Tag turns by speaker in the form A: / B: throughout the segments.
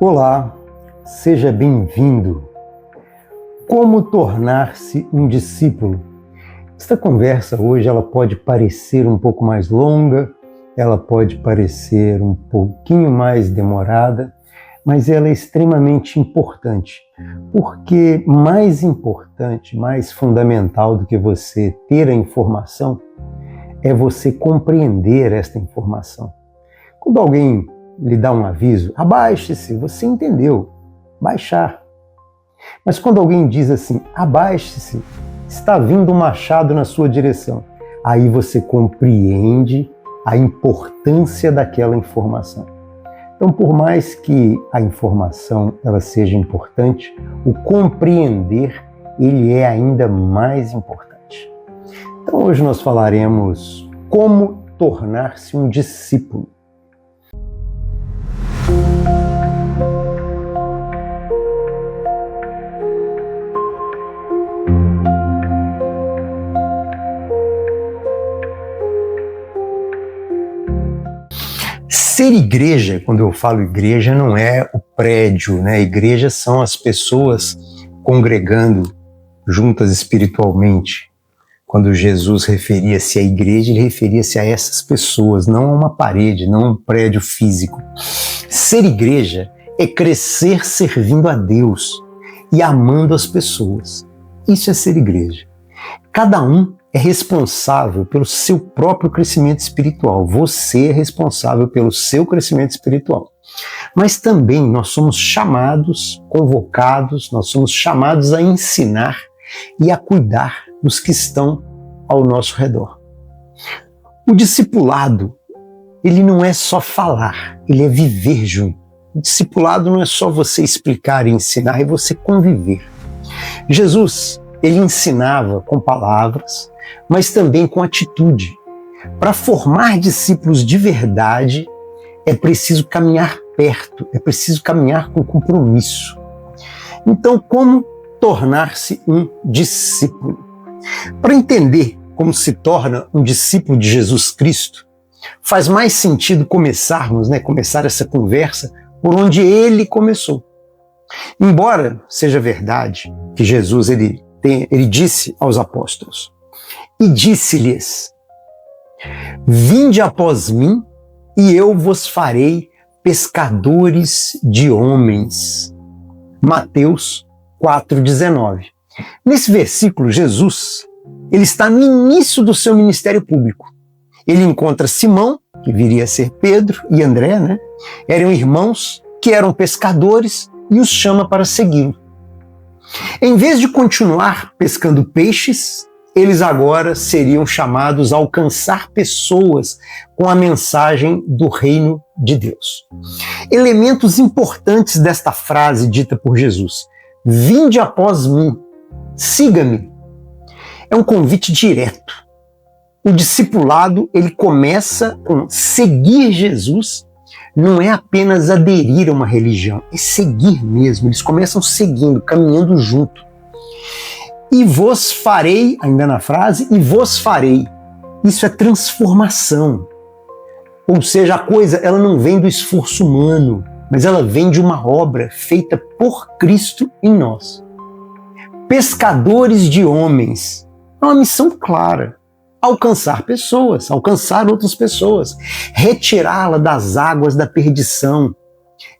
A: Olá, seja bem-vindo. Como tornar-se um discípulo? Esta conversa hoje ela pode parecer um pouco mais longa, ela pode parecer um pouquinho mais demorada, mas ela é extremamente importante, porque mais importante, mais fundamental do que você ter a informação é você compreender esta informação. Quando alguém lhe dá um aviso, abaixe-se, você entendeu, baixar. Mas quando alguém diz assim, abaixe-se, está vindo um machado na sua direção, aí você compreende a importância daquela informação. Então, por mais que a informação ela seja importante, o compreender ele é ainda mais importante. Então, hoje nós falaremos como tornar-se um discípulo. Ser igreja, quando eu falo igreja, não é o prédio, né? Igreja são as pessoas congregando juntas espiritualmente. Quando Jesus referia-se à igreja, ele referia-se a essas pessoas, não a uma parede, não a um prédio físico. Ser igreja é crescer servindo a Deus e amando as pessoas. Isso é ser igreja. Cada um é responsável pelo seu próprio crescimento espiritual. Você é responsável pelo seu crescimento espiritual. Mas também nós somos chamados, convocados, nós somos chamados a ensinar e a cuidar dos que estão ao nosso redor. O discipulado, ele não é só falar, ele é viver junto. O discipulado não é só você explicar e ensinar, é você conviver. Jesus, ele ensinava com palavras, mas também com atitude. Para formar discípulos de verdade, é preciso caminhar perto, é preciso caminhar com compromisso. Então, como tornar-se um discípulo? Para entender como se torna um discípulo de Jesus Cristo, faz mais sentido começar essa conversa por onde ele começou. Embora seja verdade que Jesus ele disse aos apóstolos, e disse-lhes, vinde após mim e eu vos farei pescadores de homens. Mateus 4,19. Nesse versículo, Jesus ele está no início do seu ministério público. Ele encontra Simão, que viria a ser Pedro, e André, né? Eram irmãos que eram pescadores e os chama para segui-lo. Em vez de continuar pescando peixes, eles agora seriam chamados a alcançar pessoas com a mensagem do reino de Deus. Elementos importantes desta frase dita por Jesus: vinde após mim, siga-me. É um convite direto. O discipulado, ele começa com seguir Jesus, não é apenas aderir a uma religião, é seguir mesmo. Eles começam seguindo, caminhando junto. E vos farei, ainda na frase, e vos farei. Isso é transformação. Ou seja, a coisa ela não vem do esforço humano, mas ela vem de uma obra feita por Cristo em nós. Pescadores de homens. É uma missão clara. Alcançar pessoas, alcançar outras pessoas, retirá-la das águas da perdição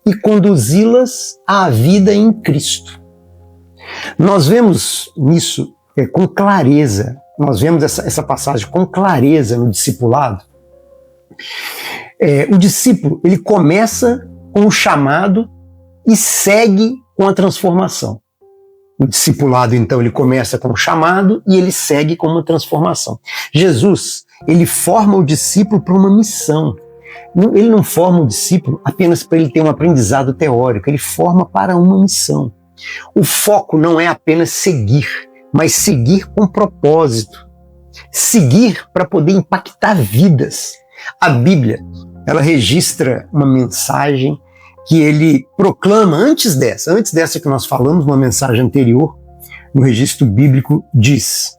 A: e conduzi-las à vida em Cristo. Nós vemos nisso com clareza, nós vemos essa passagem com clareza no discipulado. O discípulo, ele começa com o chamado e segue com a transformação. O discipulado, então, ele começa com o chamado e ele segue com uma transformação. Jesus, ele forma o discípulo para uma missão. Ele não forma o discípulo apenas para ele ter um aprendizado teórico, ele forma para uma missão. O foco não é apenas seguir, mas seguir com propósito. Seguir para poder impactar vidas. A Bíblia, ela registra uma mensagem que ele proclama antes dessa que nós falamos, uma mensagem anterior, no registro bíblico, diz: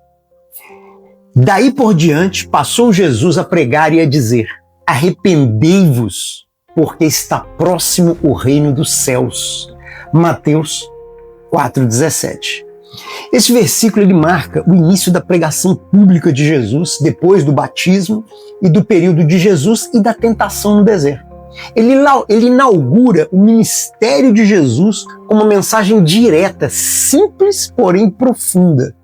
A: daí por diante passou Jesus a pregar e a dizer: arrependei-vos, porque está próximo o reino dos céus. Mateus 4,17. Esse versículo ele marca o início da pregação pública de Jesus, depois do batismo e do período de Jesus e da tentação no deserto. Ele inaugura o ministério de Jesus com uma mensagem direta, simples, porém profunda.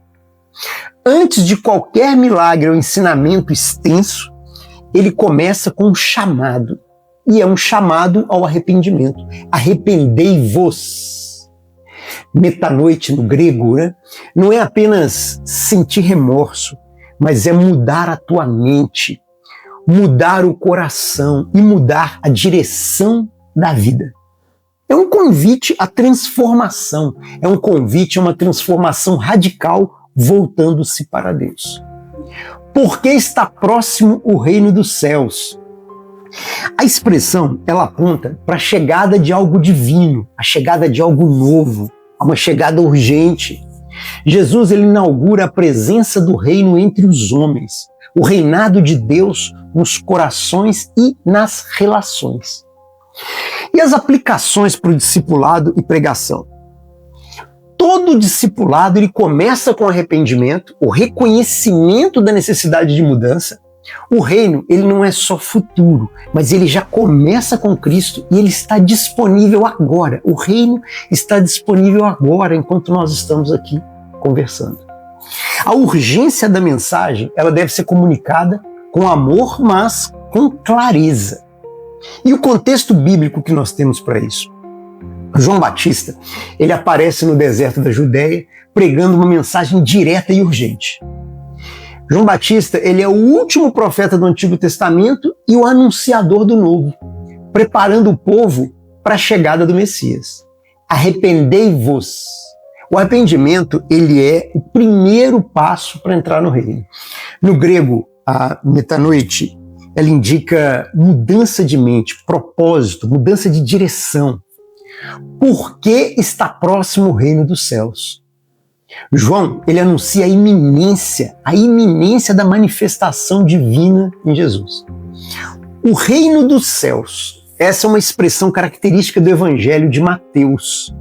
A: Antes de qualquer milagre ou ensinamento extenso, ele começa com um chamado, e é um chamado ao arrependimento. Arrependei-vos. Metanoite no grego, né? Não é apenas sentir remorso, mas é mudar a tua mente, mudar o coração e mudar a direção da vida. É um convite à transformação, é um convite a uma transformação radical voltando-se para Deus. Porque está próximo o reino dos céus. A expressão, ela aponta para a chegada de algo divino, a chegada de algo novo, uma chegada urgente. Jesus ele inaugura a presença do reino entre os homens, o reinado de Deus nos corações e nas relações. E as aplicações para o discipulado e pregação? Todo discipulado ele começa com arrependimento, o reconhecimento da necessidade de mudança. O reino ele não é só futuro, mas ele já começa com Cristo e ele está disponível agora. O reino está disponível agora, enquanto nós estamos aqui conversando. A urgência da mensagem ela deve ser comunicada com amor, mas com clareza. E o contexto bíblico que nós temos para isso? João Batista, ele aparece no deserto da Judéia pregando uma mensagem direta e urgente. João Batista, ele é o último profeta do Antigo Testamento e o anunciador do Novo, preparando o povo para a chegada do Messias. Arrependei-vos. O arrependimento, ele é o primeiro passo para entrar no reino. No grego, a metanoite, ela indica mudança de mente, propósito, mudança de direção. Porque está próximo o reino dos céus. João, ele anuncia a iminência da manifestação divina em Jesus. O reino dos céus, essa é uma expressão característica do Evangelho de Mateus.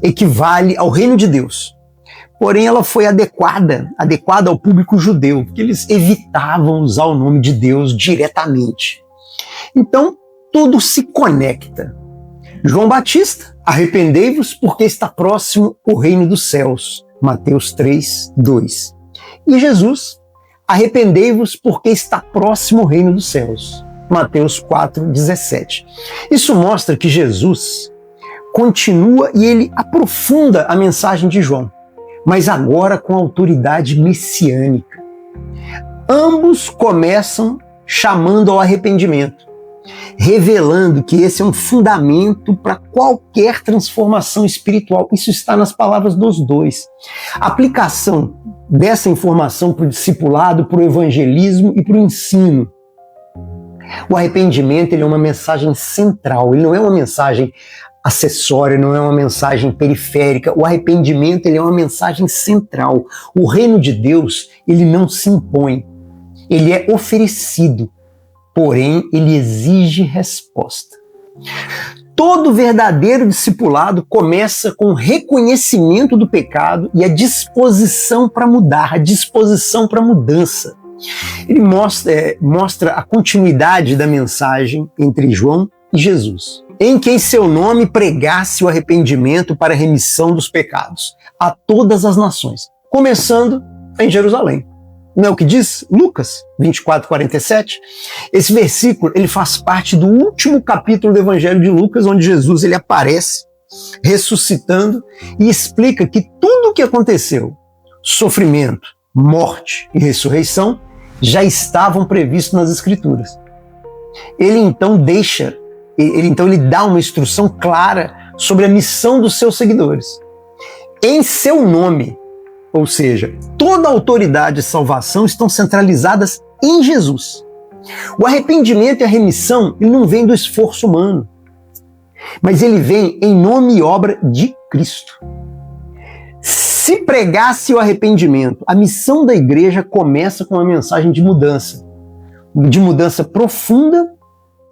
A: Equivale ao reino de Deus. Porém, ela foi adequada ao público judeu, porque eles evitavam usar o nome de Deus diretamente. Então, tudo se conecta. João Batista, arrependei-vos porque está próximo o reino dos céus. Mateus 3, 2. E Jesus, arrependei-vos porque está próximo o reino dos céus. Mateus 4, 17. Isso mostra que Jesus continua e ele aprofunda a mensagem de João, mas agora com autoridade messiânica. Ambos começam chamando ao arrependimento, revelando que esse é um fundamento para qualquer transformação espiritual. Isso está nas palavras dos dois. A aplicação dessa informação para o discipulado, para o evangelismo e para o ensino. O arrependimento ele é uma mensagem central, ele não é uma mensagem acessória, não é uma mensagem periférica. O arrependimento ele é uma mensagem central. O reino de Deus ele não se impõe, ele é oferecido. Porém, ele exige resposta. Todo verdadeiro discipulado começa com o reconhecimento do pecado e a disposição para mudar, a disposição para mudança. Ele mostra a continuidade da mensagem entre João e Jesus, em quem seu nome pregasse o arrependimento para a remissão dos pecados a todas as nações, começando em Jerusalém. Não é o que diz Lucas 24, 47? Esse versículo ele faz parte do último capítulo do Evangelho de Lucas, onde Jesus ele aparece ressuscitando e explica que tudo o que aconteceu, sofrimento, morte e ressurreição, já estavam previstos nas Escrituras. Ele então dá uma instrução clara sobre a missão dos seus seguidores. Em seu nome, ou seja, toda a autoridade e salvação estão centralizadas em Jesus. O arrependimento e a remissão ele não vem do esforço humano, mas ele vem em nome e obra de Cristo. Se pregasse o arrependimento, a missão da igreja começa com uma mensagem de mudança profunda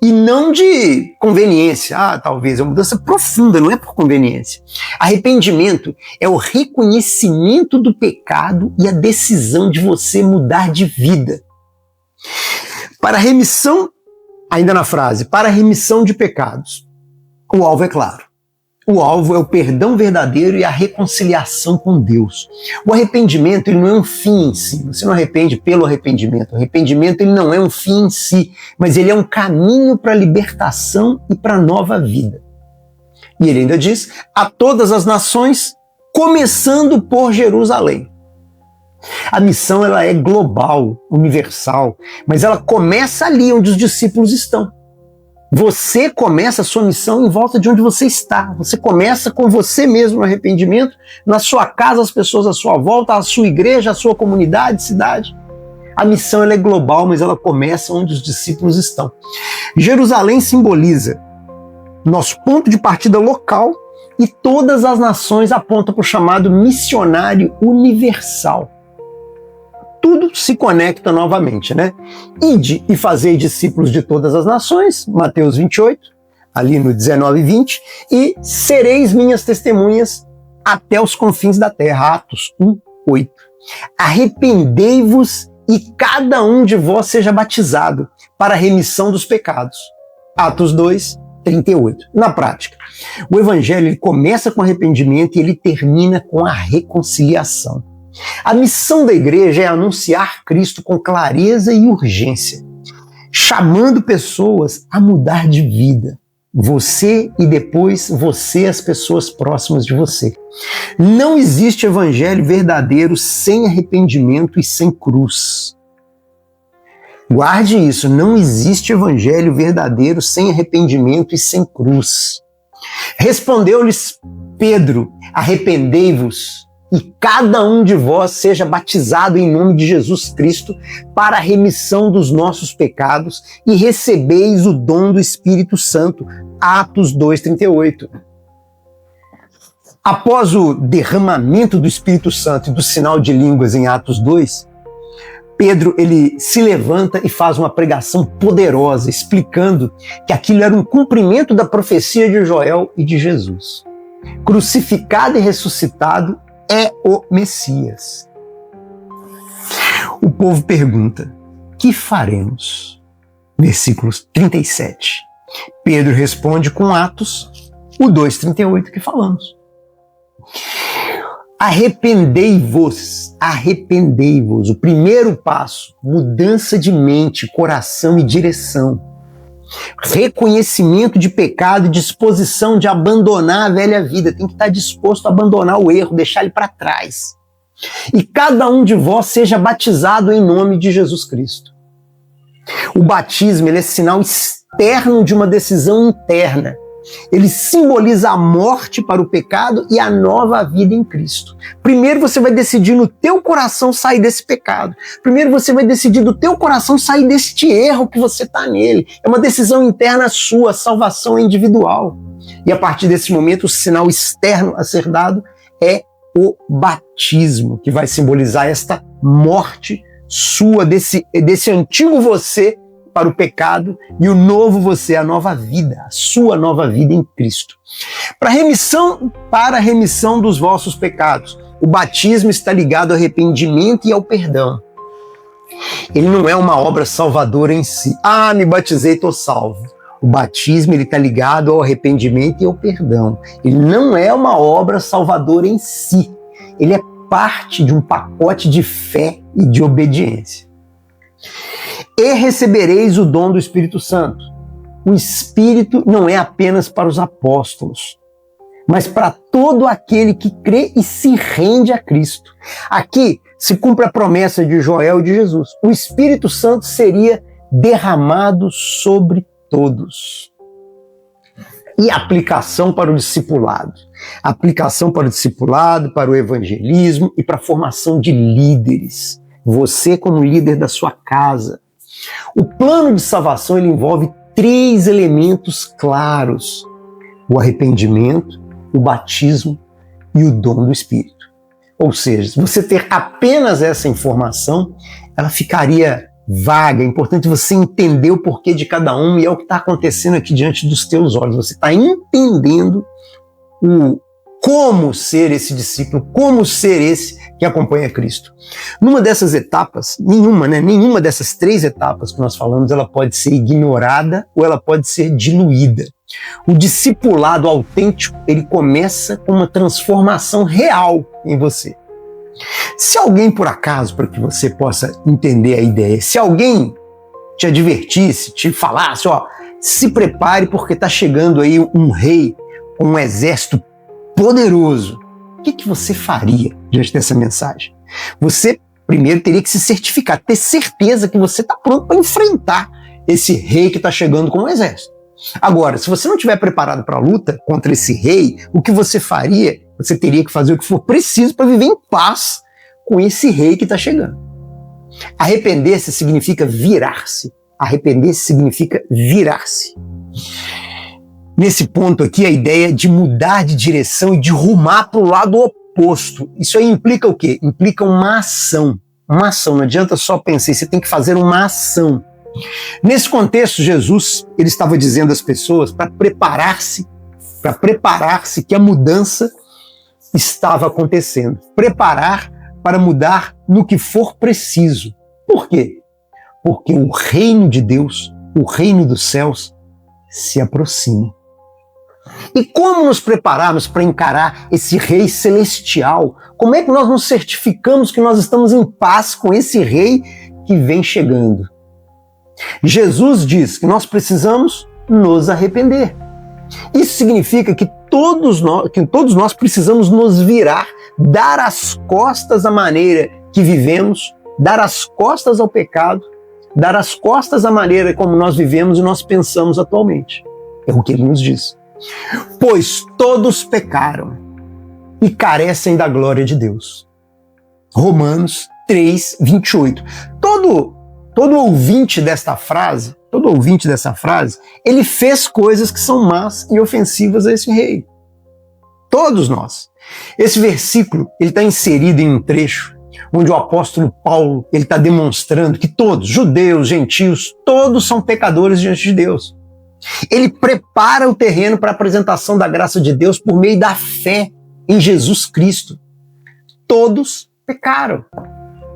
A: E não de conveniência. Talvez é uma mudança profunda, não é por conveniência. Arrependimento é o reconhecimento do pecado e a decisão de você mudar de vida. Para remissão, ainda na frase, para remissão de pecados, o alvo é claro. O alvo é o perdão verdadeiro e a reconciliação com Deus. O arrependimento, ele não é um fim em si. Você não arrepende pelo arrependimento. O arrependimento, ele não é um fim em si, mas ele é um caminho para a libertação e para a nova vida. E ele ainda diz, a todas as nações, começando por Jerusalém. A missão, ela é global, universal, mas ela começa ali onde os discípulos estão. Você começa a sua missão em volta de onde você está. Você começa com você mesmo no arrependimento, na sua casa, as pessoas à sua volta, a sua igreja, a sua comunidade, cidade. A missão, ela é global, mas ela começa onde os discípulos estão. Jerusalém simboliza nosso ponto de partida local e todas as nações apontam para o chamado missionário universal. Tudo se conecta novamente, né? Ide e fazei discípulos de todas as nações, Mateus 28, ali no 19 e 20, e sereis minhas testemunhas até os confins da terra, Atos 1, 8. Arrependei-vos e cada um de vós seja batizado para a remissão dos pecados, Atos 2, 38. Na prática, o evangelho ele começa com arrependimento e ele termina com a reconciliação. A missão da igreja é anunciar Cristo com clareza e urgência, chamando pessoas a mudar de vida. Você e depois você, as pessoas próximas de você. Não existe evangelho verdadeiro sem arrependimento e sem cruz. Guarde isso, não existe evangelho verdadeiro sem arrependimento e sem cruz. Respondeu-lhes Pedro, arrependei-vos e cada um de vós seja batizado em nome de Jesus Cristo para a remissão dos nossos pecados e recebeis o dom do Espírito Santo. Atos 2:38. Após o derramamento do Espírito Santo e do sinal de línguas em Atos 2, Pedro ele se levanta e faz uma pregação poderosa, explicando que aquilo era um cumprimento da profecia de Joel e de Jesus. Crucificado e ressuscitado é o Messias. O povo pergunta, que faremos? Versículos 37. Pedro responde com Atos, o 2:38 que falamos. Arrependei-vos, arrependei-vos. O primeiro passo, mudança de mente, coração e direção. Reconhecimento de pecado e disposição de abandonar a velha vida. Tem que estar disposto a abandonar o erro, deixar ele para trás. E cada um de vós seja batizado em nome de Jesus Cristo. O batismo ele é sinal externo de uma decisão interna. Ele simboliza a morte para o pecado e a nova vida em Cristo. Primeiro você vai decidir no teu coração sair desse pecado. Primeiro você vai decidir do teu coração sair deste erro que você está nele. É uma decisão interna sua, a salvação é individual. E a partir desse momento o sinal externo a ser dado é o batismo, que vai simbolizar esta morte sua, desse antigo você para o pecado e o novo você, a nova vida, a sua nova vida em Cristo. Para a remissão dos vossos pecados, o batismo está ligado ao arrependimento e ao perdão. Ele não é uma obra salvadora em si. Me batizei, estou salvo. O batismo ele está ligado ao arrependimento e ao perdão. Ele não é uma obra salvadora em si. Ele é parte de um pacote de fé e de obediência. E recebereis o dom do Espírito Santo. O Espírito não é apenas para os apóstolos, mas para todo aquele que crê e se rende a Cristo. Aqui se cumpre a promessa de Joel e de Jesus. O Espírito Santo seria derramado sobre todos. E aplicação para o discipulado. Aplicação para o discipulado, para o evangelismo e para a formação de líderes. Você como líder da sua casa. O plano de salvação ele envolve 3 elementos claros: o arrependimento, o batismo e o dom do Espírito. Ou seja, se você ter apenas essa informação, ela ficaria vaga, é importante você entender o porquê de cada um, e é o que está acontecendo aqui diante dos teus olhos. Você está entendendo como ser esse discípulo, como ser esse que acompanha Cristo. Numa dessas etapas, nenhuma dessas 3 etapas que nós falamos, ela pode ser ignorada ou ela pode ser diluída. O discipulado autêntico, ele começa com uma transformação real em você. Se alguém, por acaso, para que você possa entender a ideia, se alguém te advertisse, te falasse, se prepare porque está chegando aí um rei com um exército poderoso, o que você faria diante dessa mensagem? Você primeiro teria que se certificar, ter certeza que você está pronto para enfrentar esse rei que está chegando com um exército. Agora, se você não estiver preparado para a luta contra esse rei, o que você faria? Você teria que fazer o que for preciso para viver em paz com esse rei que está chegando. Arrepender-se significa virar-se. Arrepender-se significa virar-se. Nesse ponto aqui, a ideia de mudar de direção e de rumar para o lado oposto. Isso aí implica o quê? Implica uma ação. Uma ação. Não adianta só pensar, você tem que fazer uma ação. Nesse contexto, Jesus ele estava dizendo às pessoas para preparar-se que a mudança estava acontecendo. Preparar para mudar no que for preciso. Por quê? Porque o reino de Deus, o reino dos céus, se aproxima. E como nos prepararmos para encarar esse rei celestial? Como é que nós nos certificamos que nós estamos em paz com esse rei que vem chegando? Jesus diz que nós precisamos nos arrepender. Isso significa que todos nós precisamos nos virar, dar as costas à maneira que vivemos, dar as costas ao pecado, dar as costas à maneira como nós vivemos e nós pensamos atualmente. É o que ele nos diz. Pois todos pecaram e carecem da glória de Deus. Romanos 3, 28. Todo ouvinte dessa frase, ele fez coisas que são más e ofensivas a esse rei. Todos nós. Esse versículo ele está inserido em um trecho onde o apóstolo Paulo ele está demonstrando que todos, judeus, gentios, todos são pecadores diante de Deus. Ele prepara o terreno para a apresentação da graça de Deus por meio da fé em Jesus Cristo. Todos pecaram.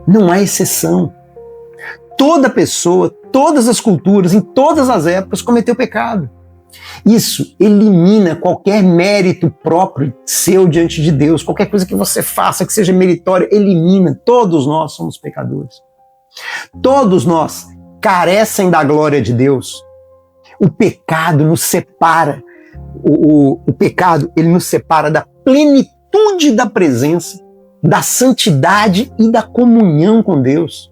A: Não há exceção. Toda pessoa, todas as culturas, em todas as épocas, cometeu pecado. Isso elimina qualquer mérito próprio seu diante de Deus, qualquer coisa que você faça que seja meritória, elimina. Todos nós somos pecadores. Todos nós carecem da glória de Deus. O pecado nos separa. O pecado, ele nos separa da plenitude da presença, da santidade e da comunhão com Deus.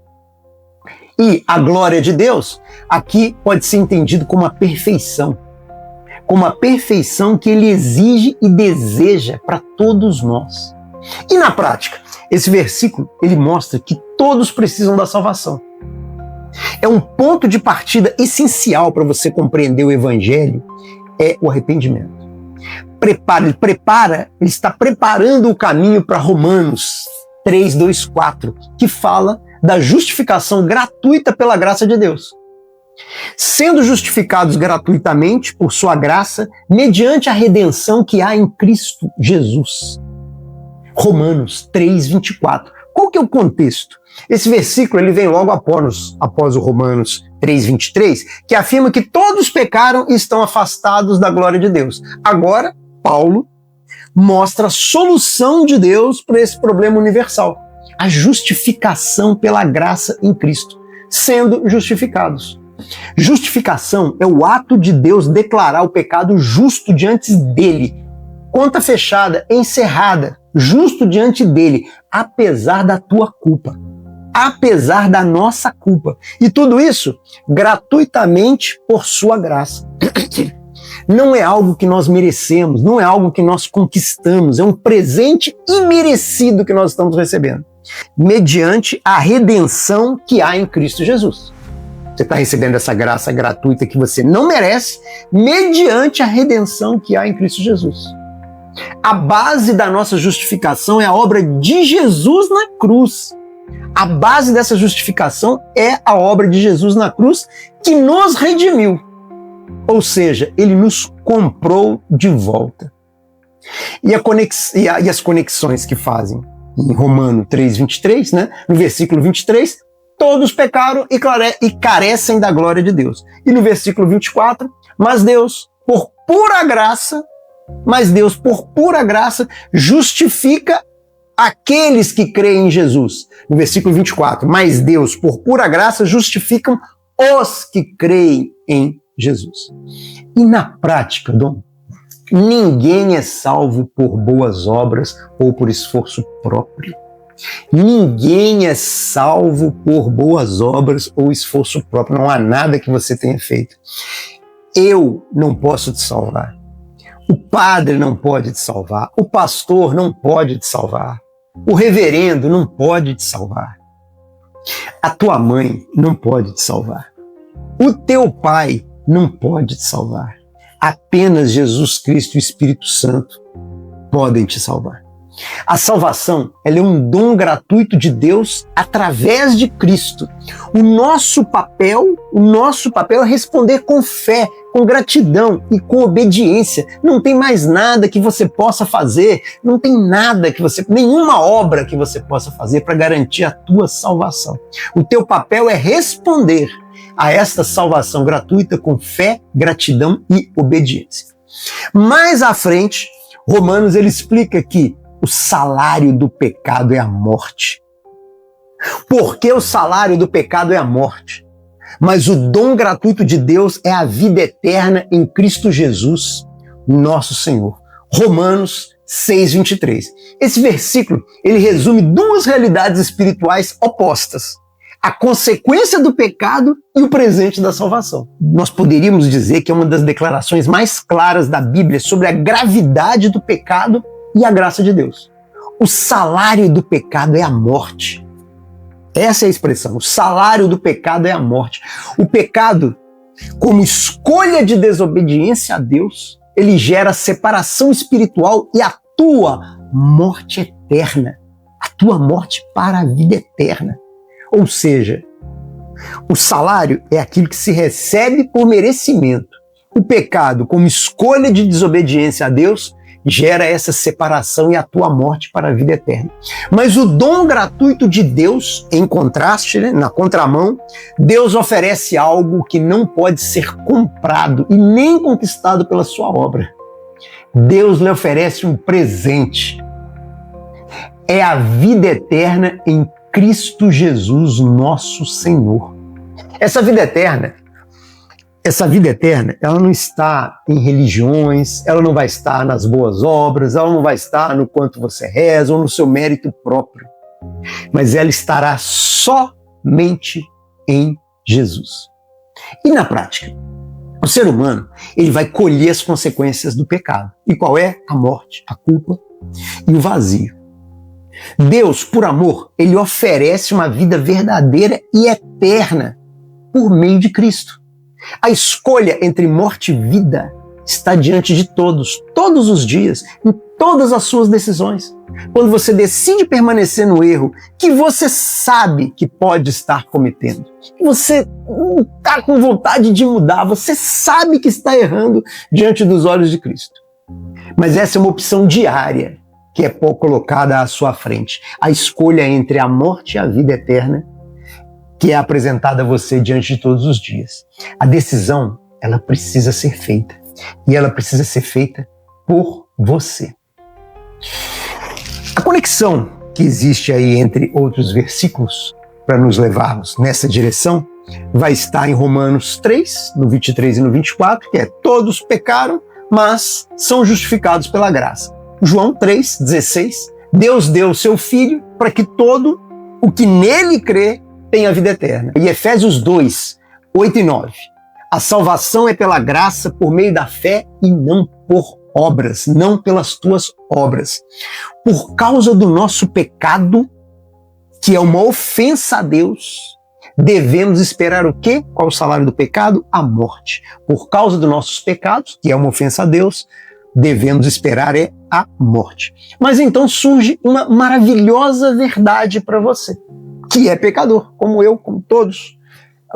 A: E a glória de Deus, aqui pode ser entendido como a perfeição que ele exige e deseja para todos nós. E na prática, esse versículo, ele mostra que todos precisam da salvação. É um ponto de partida essencial para você compreender o Evangelho, é o arrependimento. Ele está preparando o caminho para Romanos 3, 2, 4, que fala da justificação gratuita pela graça de Deus. Sendo justificados gratuitamente por sua graça, mediante a redenção que há em Cristo Jesus. Romanos 3, 24. Qual que é o contexto? Esse versículo ele vem logo após o Romanos 3, 23, que afirma que todos pecaram e estão afastados da glória de Deus. Agora, Paulo mostra a solução de Deus para esse problema universal. A justificação pela graça em Cristo, sendo justificados. Justificação é o ato de Deus declarar o pecado justo diante dele. Conta fechada, encerrada, justo diante dele, apesar da tua culpa. Apesar da nossa culpa. E tudo isso gratuitamente por sua graça. Não é algo que nós merecemos, não é algo que nós conquistamos, é um presente imerecido que nós estamos recebendo. Mediante a redenção que há em Cristo Jesus. Você está recebendo essa graça gratuita que você não merece, mediante a redenção que há em Cristo Jesus. A base da nossa justificação é a obra de Jesus na cruz. A base dessa justificação é a obra de Jesus na cruz, que nos redimiu. Ou seja, ele nos comprou de volta. E as conexões que fazem em Romanos 3:23, né? No versículo 23, todos pecaram e carecem da glória de Deus. E no versículo 24, mas Deus, por pura graça, justifica aqueles que creem em Jesus. No versículo 24, mas Deus, por pura graça, justificam os que creem em Jesus. E na prática, Dom, ninguém é salvo por boas obras ou por esforço próprio. Ninguém é salvo por boas obras ou esforço próprio. Não há nada que você tenha feito. Eu não posso te salvar. O padre não pode te salvar. O pastor não pode te salvar. O reverendo não pode te salvar. A tua mãe não pode te salvar. O teu pai não pode te salvar. Apenas Jesus Cristo e o Espírito Santo podem te salvar. A salvação, ela é um dom gratuito de Deus através de Cristo. O nosso papel é responder com fé, com gratidão e com obediência. Não tem mais nada que você possa fazer, nenhuma obra que você possa fazer para garantir a tua salvação. O teu papel é responder a esta salvação gratuita com fé, gratidão e obediência. Mais à frente, Romanos ele explica que o salário do pecado é a morte. Por que o salário do pecado é a morte? Mas o dom gratuito de Deus é a vida eterna em Cristo Jesus, nosso Senhor. Romanos 6:23. Esse versículo, ele resume duas realidades espirituais opostas: a consequência do pecado e o presente da salvação. Nós poderíamos dizer que é uma das declarações mais claras da Bíblia sobre a gravidade do pecado e a graça de Deus. O salário do pecado é a morte. Essa é a expressão. O salário do pecado é a morte. O pecado, como escolha de desobediência a Deus, ele gera separação espiritual e a tua morte eterna. A tua morte para a vida eterna. Ou seja, o salário é aquilo que se recebe por merecimento. O pecado, como escolha de desobediência a Deus, gera essa separação e a tua morte para a vida eterna. Mas o dom gratuito de Deus, em contraste, na contramão, Deus oferece algo que não pode ser comprado e nem conquistado pela sua obra. Deus lhe oferece um presente. É a vida eterna em Cristo Jesus, nosso Senhor. Essa vida eterna, ela não está em religiões, ela não vai estar nas boas obras, ela não vai estar no quanto você reza ou no seu mérito próprio, mas ela estará somente em Jesus. E na prática, o ser humano, ele vai colher as consequências do pecado. E qual é? A morte, a culpa e o vazio. Deus, por amor, ele oferece uma vida verdadeira e eterna por meio de Cristo. A escolha entre morte e vida está diante de todos os dias, em todas as suas decisões. Quando você decide permanecer no erro que você sabe que pode estar cometendo, que você não está com vontade de mudar, você sabe que está errando diante dos olhos de Cristo. Mas essa é uma opção diária que é colocada à sua frente. A escolha entre a morte e a vida eterna, que é apresentada a você diante de todos os dias. A decisão, ela precisa ser feita. E ela precisa ser feita por você. A conexão que existe aí entre outros versículos para nos levarmos nessa direção vai estar em Romanos 3, no 23 e no 24, que é: todos pecaram, mas são justificados pela graça. João 3:16, Deus deu o seu Filho para que todo o que nele crê tenha vida eterna. E Efésios 2, 8 e 9. A salvação é pela graça, por meio da fé e não por obras, não pelas tuas obras. Por causa do nosso pecado, que é uma ofensa a Deus, devemos esperar o quê? Qual é o salário do pecado? A morte. Por causa dos nossos pecados, que é uma ofensa a Deus, devemos esperar a morte. Mas então surge uma maravilhosa verdade para você. que é pecador, como eu, como todos.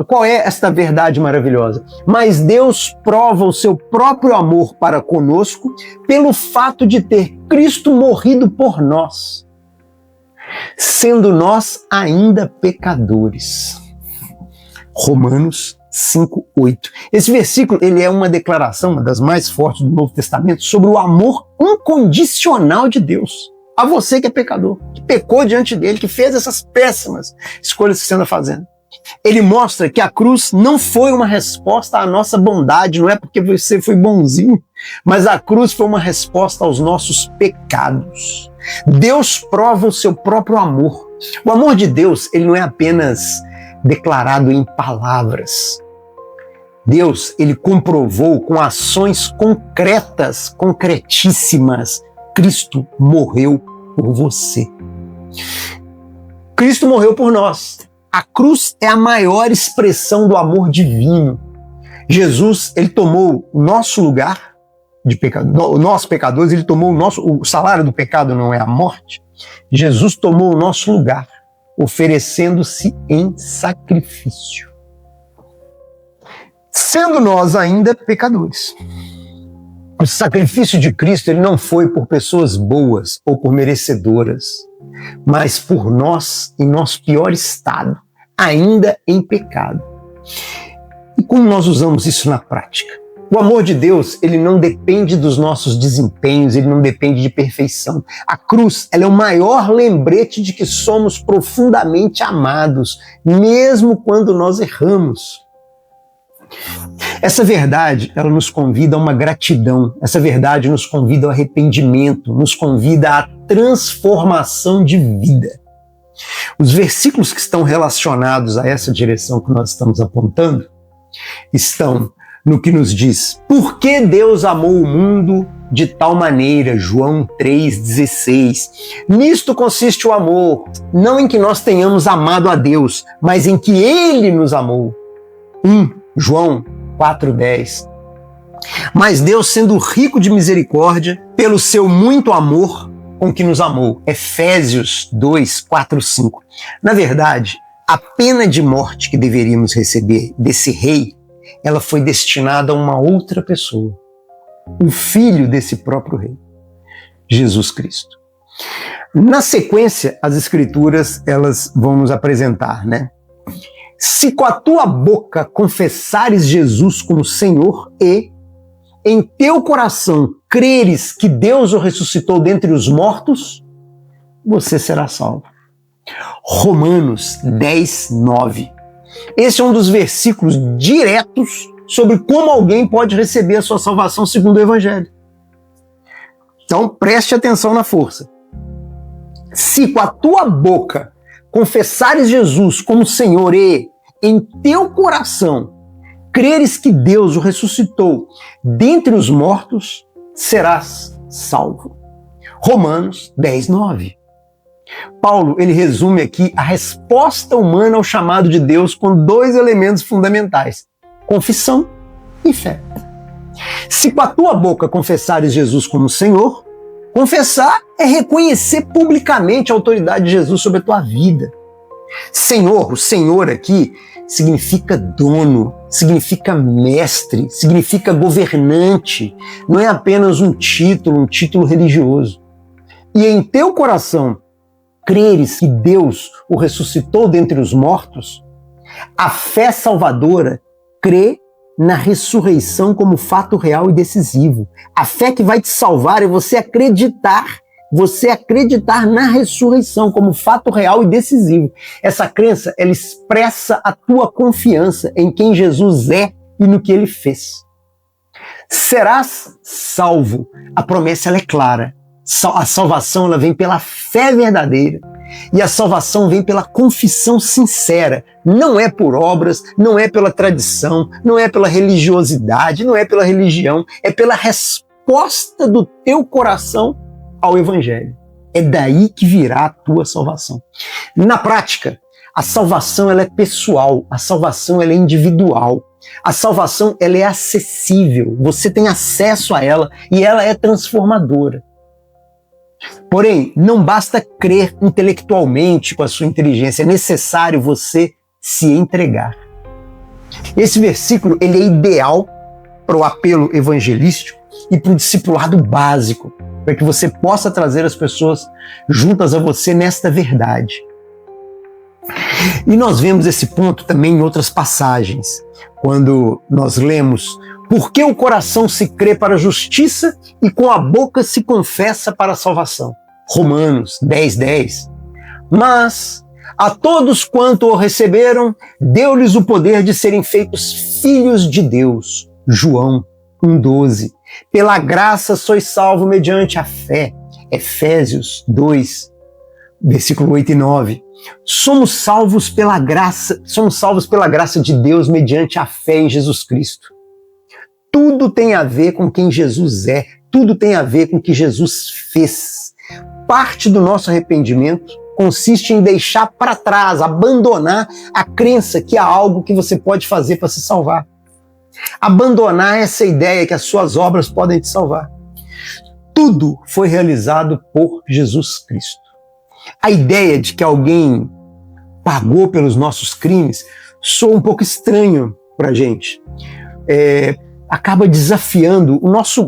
A: Qual é esta verdade maravilhosa? Mas Deus prova o seu próprio amor para conosco pelo fato de ter Cristo morrido por nós, sendo nós ainda pecadores. Romanos 5:8. Esse versículo ele é uma declaração, uma das mais fortes do Novo Testamento, sobre o amor incondicional de Deus a você que é pecador, que pecou diante dele, que fez essas péssimas escolhas que você anda fazendo. Ele mostra que a cruz não foi uma resposta à nossa bondade, não é porque você foi bonzinho, mas a cruz foi uma resposta aos nossos pecados. Deus prova o seu próprio amor. O amor de Deus, ele não é apenas declarado em palavras. Deus, ele comprovou com ações concretas, concretíssimas. Cristo morreu por você. Cristo morreu por nós. A cruz é a maior expressão do amor divino. Jesus, ele tomou o nosso lugar de pecador, nós pecadores, ele tomou o salário do pecado não é a morte. Jesus tomou o nosso lugar, oferecendo-se em sacrifício, sendo nós ainda pecadores. O sacrifício de Cristo ele não foi por pessoas boas ou por merecedoras, mas por nós em nosso pior estado, ainda em pecado. E como nós usamos isso na prática? O amor de Deus, ele não depende dos nossos desempenhos, ele não depende de perfeição. A cruz, ela é o maior lembrete de que somos profundamente amados, mesmo quando nós erramos. Essa verdade, ela nos convida a uma gratidão. Essa verdade nos convida ao arrependimento, nos convida à transformação de vida. Os versículos que estão relacionados a essa direção que nós estamos apontando estão no que nos diz: por que Deus amou o mundo de tal maneira, João 3,16. Nisto consiste o amor, não em que nós tenhamos amado a Deus, mas em que Ele nos amou. João 4,10. Mas Deus, sendo rico de misericórdia, pelo seu muito amor com que nos amou. Efésios 2:4-5. Na verdade, a pena de morte que deveríamos receber desse rei, ela foi destinada a uma outra pessoa, o filho desse próprio rei, Jesus Cristo. Na sequência, as escrituras elas vão nos apresentar, né? Se com a tua boca confessares Jesus como Senhor e em teu coração creres que Deus o ressuscitou dentre os mortos, você será salvo. Romanos 10:9. Esse é um dos versículos diretos sobre como alguém pode receber a sua salvação segundo o Evangelho. Então preste atenção na força. Se com a tua boca confessares Jesus como Senhor e em teu coração creres que Deus o ressuscitou dentre os mortos, serás salvo. Romanos 10:9. Paulo, ele resume aqui a resposta humana ao chamado de Deus com dois elementos fundamentais: confissão e fé. Se com a tua boca confessares Jesus como Senhor, confessar é reconhecer publicamente a autoridade de Jesus sobre a tua vida. Senhor, o Senhor aqui significa dono, significa mestre, significa governante. Não é apenas um título religioso. E em teu coração creres que Deus o ressuscitou dentre os mortos, a fé salvadora crê na ressurreição como fato real e decisivo. A fé que vai te salvar é você acreditar na ressurreição como fato real e decisivo. Essa crença, ela expressa a tua confiança em quem Jesus é e no que Ele fez. Serás salvo. A promessa ela é clara. A salvação ela vem pela fé verdadeira e a salvação vem pela confissão sincera. Não é por obras, não é pela tradição, não é pela religiosidade, não é pela religião, é pela resposta do teu coração ao Evangelho. É daí que virá a tua salvação. Na prática, a salvação ela é pessoal, a salvação ela é individual. A salvação ela é acessível, você tem acesso a ela e ela é transformadora. Porém, não basta crer intelectualmente com a sua inteligência, é necessário você se entregar. Esse versículo ele é ideal para o apelo evangelístico e para o discipulado básico, para que você possa trazer as pessoas juntas a você nesta verdade. E nós vemos esse ponto também em outras passagens, quando nós lemos: porque o coração se crê para a justiça e com a boca se confessa para a salvação. Romanos 10:10. Mas a todos quanto o receberam, deu-lhes o poder de serem feitos filhos de Deus. João 1:12. Pela graça sois salvos mediante a fé. Efésios 2, versículo 8 e 9. Somos salvos pela graça de Deus mediante a fé em Jesus Cristo. Tudo tem a ver com quem Jesus é, tudo tem a ver com o que Jesus fez. Parte do nosso arrependimento consiste em deixar para trás, abandonar a crença que há algo que você pode fazer para se salvar. Abandonar essa ideia que as suas obras podem te salvar. Tudo foi realizado por Jesus Cristo. A ideia de que alguém pagou pelos nossos crimes soa um pouco estranho para a gente. Acaba desafiando o nosso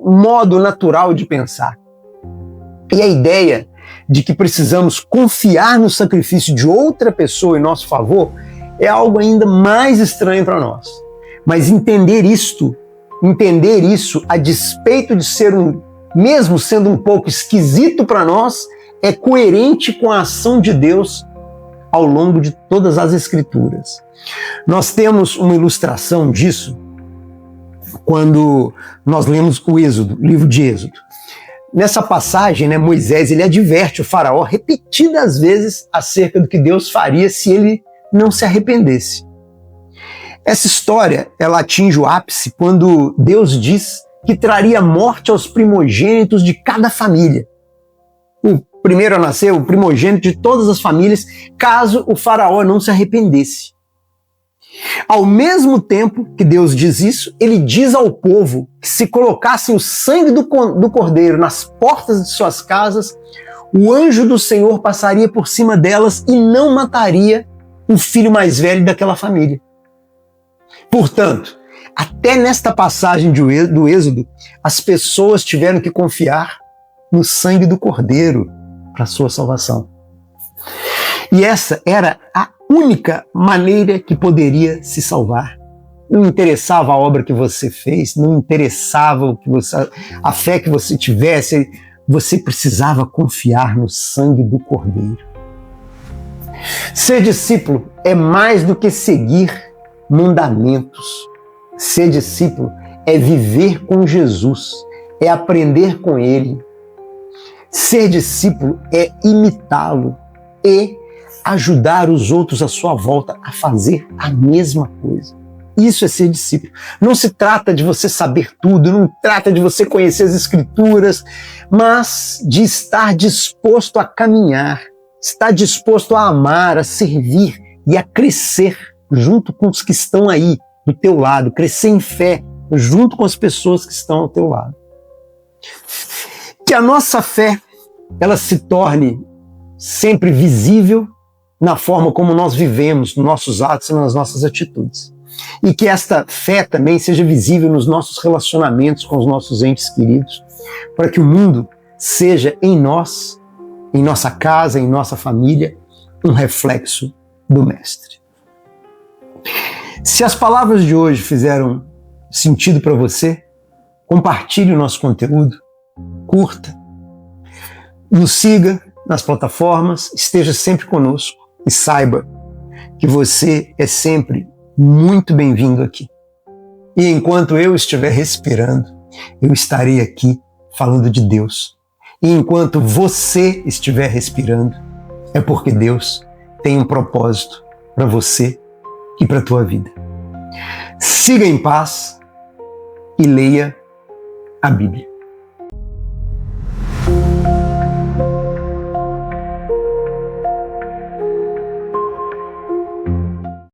A: modo natural de pensar. E a ideia de que precisamos confiar no sacrifício de outra pessoa em nosso favor é algo ainda mais estranho para nós. Mas entender isso a despeito de ser mesmo sendo um pouco esquisito para nós, é coerente com a ação de Deus ao longo de todas as Escrituras. Nós temos uma ilustração disso quando nós lemos o Êxodo, o livro de Êxodo. Nessa passagem, Moisés ele adverte o faraó repetidas vezes acerca do que Deus faria se ele não se arrependesse. Essa história ela atinge o ápice quando Deus diz que traria morte aos primogênitos de cada família. O primeiro a nascer, o primogênito de todas as famílias, caso o faraó não se arrependesse. Ao mesmo tempo que Deus diz isso, ele diz ao povo que se colocassem o sangue do cordeiro nas portas de suas casas, o anjo do Senhor passaria por cima delas e não mataria o filho mais velho daquela família. Portanto, até nesta passagem do Êxodo, as pessoas tiveram que confiar no sangue do cordeiro para a sua salvação. E essa era a única maneira que poderia se salvar. Não interessava a obra que você fez, não interessava a fé que você tivesse, você precisava confiar no sangue do Cordeiro. Ser discípulo é mais do que seguir mandamentos. Ser discípulo é viver com Jesus, é aprender com Ele. Ser discípulo é imitá-lo e ajudar os outros à sua volta a fazer a mesma coisa. Isso é ser discípulo. Não se trata de você saber tudo, não trata de você conhecer as Escrituras, mas de estar disposto a caminhar, estar disposto a amar, a servir e a crescer junto com os que estão aí do teu lado, crescer em fé junto com as pessoas que estão ao teu lado. Que a nossa fé ela se torne sempre visível na forma como nós vivemos, nos nossos atos e nas nossas atitudes. E que esta fé também seja visível nos nossos relacionamentos com os nossos entes queridos, para que o mundo seja em nós, em nossa casa, em nossa família, um reflexo do Mestre. Se as palavras de hoje fizeram sentido para você, compartilhe o nosso conteúdo, curta, nos siga nas plataformas, esteja sempre conosco e saiba que você é sempre muito bem-vindo aqui. E enquanto eu estiver respirando, eu estarei aqui falando de Deus. E enquanto você estiver respirando, é porque Deus tem um propósito para você e para a tua vida. Siga em paz e leia a Bíblia.